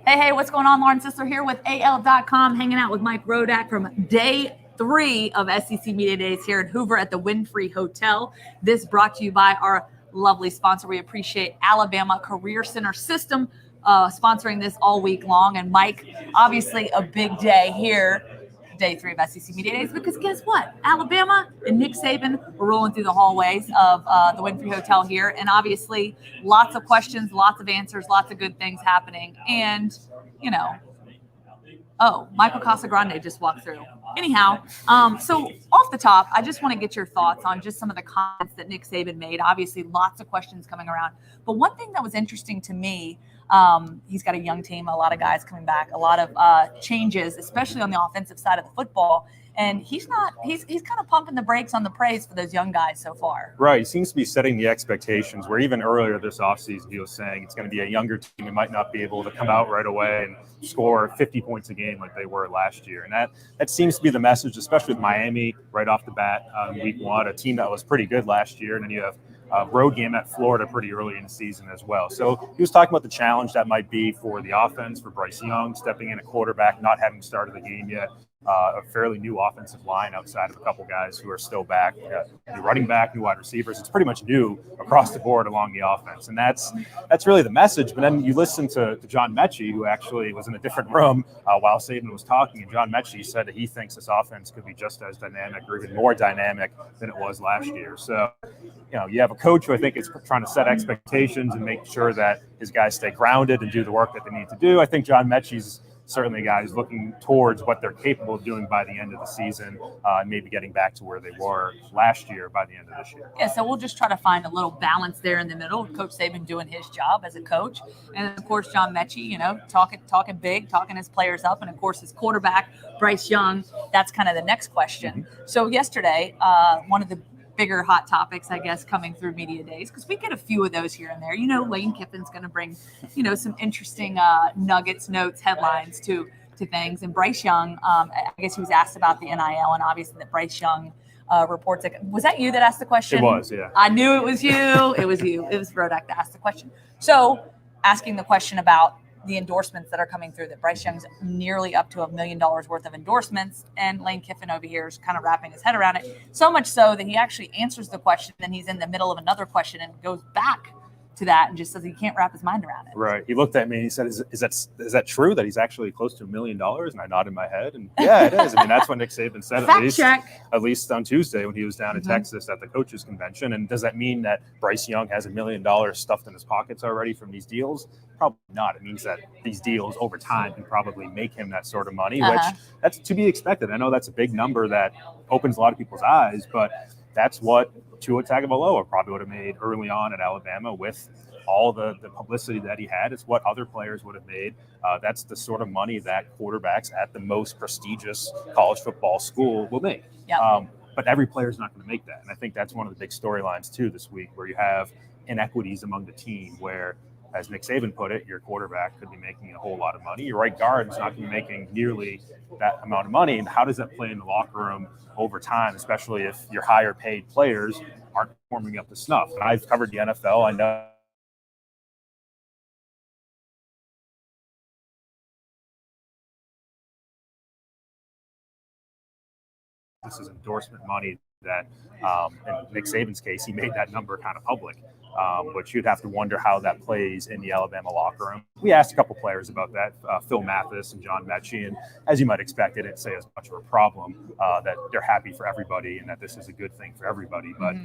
Hey, what's going on? Lauren Sisler here with AL.com, hanging out with Mike Rodak from day 3 of SEC Media Days here in Hoover at the Winfrey Hotel. This brought to you by our lovely sponsor. We appreciate Alabama Career Center System sponsoring this all week long. And Mike, obviously a big day here, day 3 of SEC Media Days, because guess what? Alabama and Nick Saban were rolling through the hallways of the Winfrey Hotel here, and obviously lots of questions, lots of answers, lots of good things happening. And, Michael Casagrande just walked through. Anyhow, so off the top, I just want to get your thoughts on just some of the comments that Nick Saban made. Obviously, lots of questions coming around. But one thing that was interesting to me, he's got a young team, a lot of guys coming back, a lot of changes, especially on the offensive side of the football. And he's kind of pumping the brakes on the praise for those young guys so far. Right. He seems to be setting the expectations where even earlier this offseason, he was saying it's going to be a younger team who might not be able to come out right away and score 50 points a game like they were last year. And that seems to be the message, especially with Miami right off the bat week 1, a team that was pretty good last year. And then you have a road game at Florida pretty early in the season as well. So he was talking about the challenge that might be for the offense, for Bryce Young, stepping in a quarterback, not having started the game yet. A fairly new offensive line outside of a couple guys who are still back. New running back, new wide receivers. It's pretty much new across the board along the offense. And that's really the message. But then you listen to John Mechie, who actually was in a different room while Saban was talking. And John Mechie said that he thinks this offense could be just as dynamic or even more dynamic than it was last year. So, you have a coach who I think is trying to set expectations and make sure that his guys stay grounded and do the work that they need to do. I think John Mechie's certainly guys looking towards what they're capable of doing by the end of the season, maybe getting back to where they were last year by the end of this year. Yeah, so we'll just try to find a little balance there in the middle. Coach Saban doing his job as a coach. And, of course, John Mechie, talking big, talking his players up. And, of course, his quarterback, Bryce Young, that's kind of the next question. Mm-hmm. So yesterday, one of the bigger hot topics, I guess, coming through media days, because we get a few of those here and there. Lane Kiffin's going to bring, some interesting nuggets, notes, headlines to things. And Bryce Young, I guess he was asked about the NIL, and obviously that Bryce Young reports. Was that you that asked the question? It was, yeah. I knew it was you. It was you. It was Rodak that asked the question. So asking the question about the endorsements that are coming through, that Bryce Young's nearly up to $1 million worth of endorsements, and Lane Kiffin over here is kind of wrapping his head around it. So much so that he actually answers the question, then he's in the middle of another question and goes back to that and just says he can't wrap his mind around it. Right. He looked at me and he said, is that true that he's actually close to $1 million? And I nodded my head. And yeah, it is. I mean, that's what Nick Saban said, at least on Tuesday when he was down in Texas at the coaches convention. And does that mean that Bryce Young has $1 million stuffed in his pockets already from these deals? Probably not. It means that these deals over time can probably make him that sort of money, which that's to be expected. I know that's a big number that opens a lot of people's eyes, but that's what Tua Tagovailoa probably would have made early on at Alabama with all the publicity that he had. It's what other players would have made. That's the sort of money that quarterbacks at the most prestigious college football school will make. Yep. But every player is not going to make that. And I think that's one of the big storylines, too, this week, where you have inequities among the team where, as Nick Saban put it, your quarterback could be making a whole lot of money. Your right guard is not going to be making nearly that amount of money. And how does that play in the locker room over time, especially if your higher paid players aren't performing up to snuff? And I've covered the NFL. I know this is endorsement money that, in Nick Saban's case, he made that number kind of public, which you'd have to wonder how that plays in the Alabama locker room. We asked a couple players about that, Phil Mathis and John Mechie, and as you might expect, they didn't say as much of a problem, that they're happy for everybody and that this is a good thing for everybody. But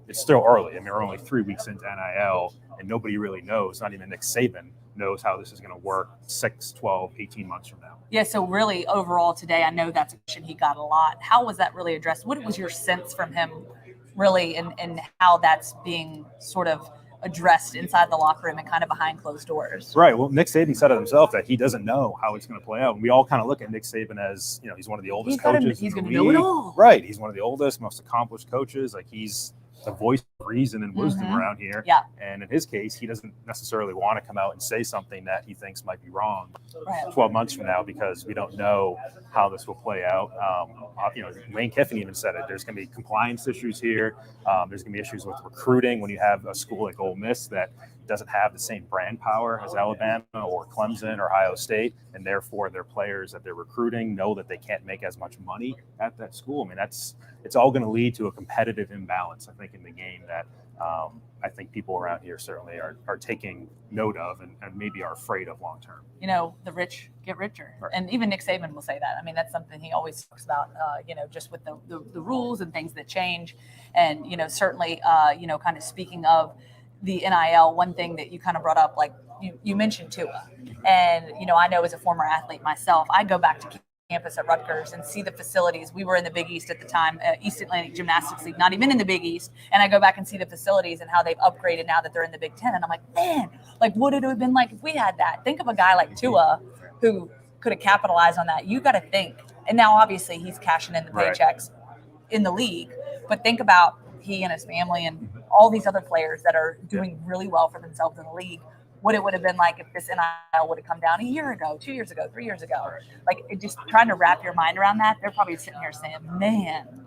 it's still early. I mean, we're only 3 weeks into NIL, and nobody really knows, not even Nick Saban knows how this is going to work 6, 12, 18 months from now. Yeah, so really overall today, I know that's a question he got a lot. How was that really addressed? What was your sense from him really and how that's being sort of addressed inside the locker room and kind of behind closed doors? Right. Well, Nick Saban said it himself that he doesn't know how it's going to play out. And we all kind of look at Nick Saban as, he's one of the oldest coaches. He's going to know it all. Right. He's one of the oldest, most accomplished coaches. Like, he's the voice of reason and wisdom around here. Yeah. And in his case, he doesn't necessarily want to come out and say something that he thinks might be wrong Right. 12 months from now, because we don't know how this will play out. Lane Kiffin even said it. There's going to be compliance issues here. There's going to be issues with recruiting when you have a school like Ole Miss that doesn't have the same brand power as Alabama or Clemson or Ohio State, and therefore their players that they're recruiting know that they can't make as much money at that school. I mean, it's all going to lead to a competitive imbalance, I think, in the game that I think people around here certainly are taking note of and maybe are afraid of long term. The rich get richer. Right. And even Nick Saban will say that. I mean, that's something he always talks about, just with the rules and things that change. And, certainly, kind of speaking of the NIL, one thing that you kind of brought up, like you mentioned Tua. And, I know as a former athlete myself, I go back to campus at Rutgers and see the facilities. We were in the Big East at the time, East Atlantic Gymnastics League, not even in the Big East. And I go back and see the facilities and how they've upgraded now that they're in the Big Ten. And I'm like, man, like what would it have been like if we had that? Think of a guy like Tua who could have capitalized on that. You got to think. And now obviously he's cashing in the paychecks in the league. But think about he and his family and all these other players that are doing really well for themselves in the league. What it would have been like if this NIL would have come down a year ago, 2 years ago, 3 years ago. Like, just trying to wrap your mind around that, they're probably sitting here saying, man,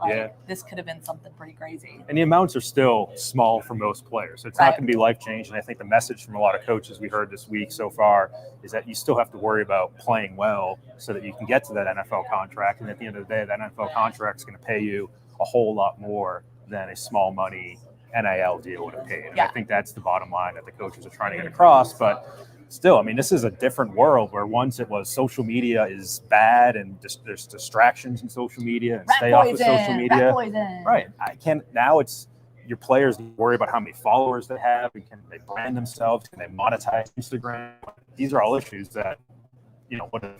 this could have been something pretty crazy. And the amounts are still small for most players. So it's not going to be life-changing. I think the message from a lot of coaches we heard this week so far is that you still have to worry about playing well so that you can get to that NFL contract. And at the end of the day, that NFL contract is going to pay you a whole lot more than a small money NIL deal would have paid. And I think that's the bottom line that the coaches are trying to get across. But still, I mean, this is a different world where once it was social media is bad and there's distractions in social media and stay off of social media. Right. Now it's your players worry about how many followers they have and can they brand themselves, can they monetize Instagram. These are all issues that, would have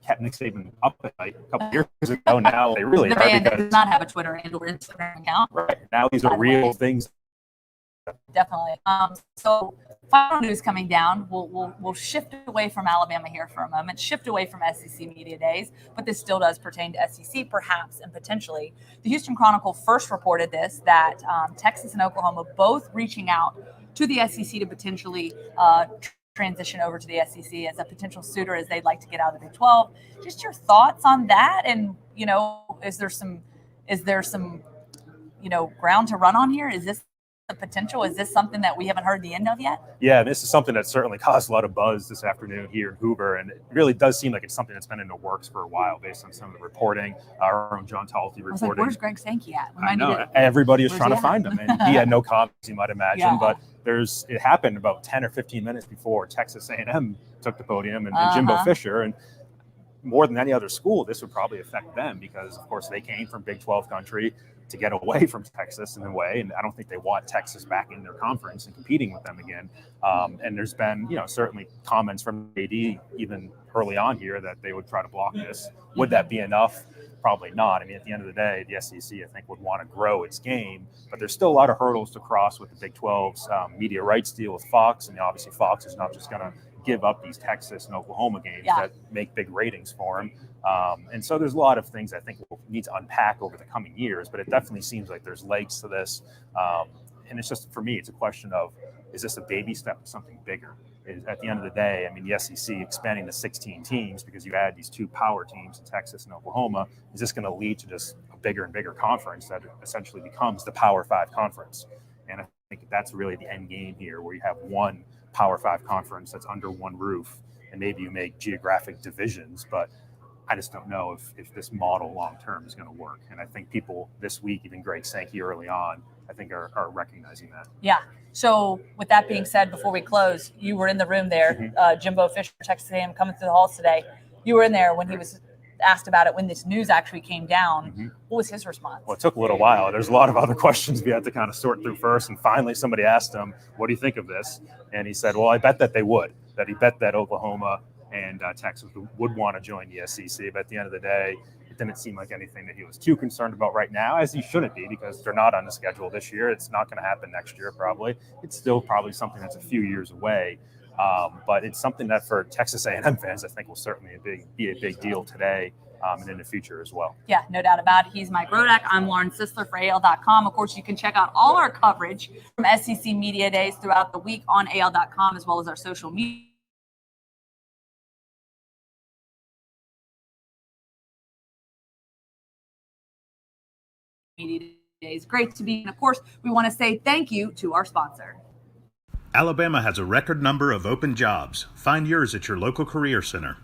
kept Nick Saban up at night a couple years ago. Now they really the are. Man does not have a Twitter and or Instagram account. Right. Now these are real things. Definitely. So final news coming down. We'll shift away from Alabama here for a moment, shift away from SEC Media Days, but this still does pertain to SEC perhaps and potentially. The Houston Chronicle first reported this, that Texas and Oklahoma both reaching out to the SEC to potentially transition over to the SEC as a potential suitor as they'd like to get out of the Big 12. Just your thoughts on that, and is there some ground to run on here? Is this the potential? Is this something that we haven't heard the end of yet? Yeah, this is something that certainly caused a lot of buzz this afternoon here in Hoover, and it really does seem like it's something that's been in the works for a while based on some of the reporting. Our own John Talty reporting. I was like, where's Greg Sankey at? I know. Everybody was trying to find him, and he had no comments, you might imagine, but it happened about 10 or 15 minutes before Texas A&M took the podium and Jimbo Fisher, and more than any other school, this would probably affect them because, of course, they came from Big 12 country to get away from Texas in a way, and I don't think they want Texas back in their conference and competing with them again. And there's been, certainly comments from AD even early on here that they would try to block this. Would that be enough? Probably not. I mean, at the end of the day, the SEC, I think, would want to grow its game, but there's still a lot of hurdles to cross with the Big 12's media rights deal with Fox, and obviously Fox is not just going to give up these Texas and Oklahoma games that make big ratings for them. And so there's a lot of things I think we'll need to unpack over the coming years, but it definitely seems like there's legs to this. And it's just, for me, it's a question of, is this a baby step to something bigger? At the end of the day, I mean, the SEC expanding to 16 teams because you add these two power teams in Texas and Oklahoma, is this going to lead to just a bigger and bigger conference that essentially becomes the Power 5 conference? And I think that's really the end game here, where you have one Power 5 conference that's under one roof, and maybe you make geographic divisions, but I just don't know if this model long-term is going to work. And I think people this week, even Greg Sankey early on, I think are recognizing that. Yeah. So with that being said, before we close, you were in the room there, Jimbo Fisher, Texas A&M, coming through the halls today. You were in there when he was asked about it, when this news actually came down. What was his response? Well, it took a little while. There's a lot of other questions we had to kind of sort through first. And finally, somebody asked him, what do you think of this? And he said, well, I bet that they would, that he bet that Oklahoma and Texas would want to join the SEC. But at the end of the day, it didn't seem like anything that he was too concerned about right now, as he shouldn't be, because they're not on the schedule this year. It's not going to happen next year, probably. It's still probably something that's a few years away. But it's something that for Texas A&M fans, I think will certainly be a big deal today. and in the future as well. Yeah, no doubt about it. He's Mike Rodak. I'm Lauren Sisler for AL.com. Of course, you can check out all our coverage from SEC Media Days throughout the week on AL.com, as well as our social media. Days. Great to be. And of course, we want to say thank you to our sponsor. Alabama has a record number of open jobs. Find yours at your local career center.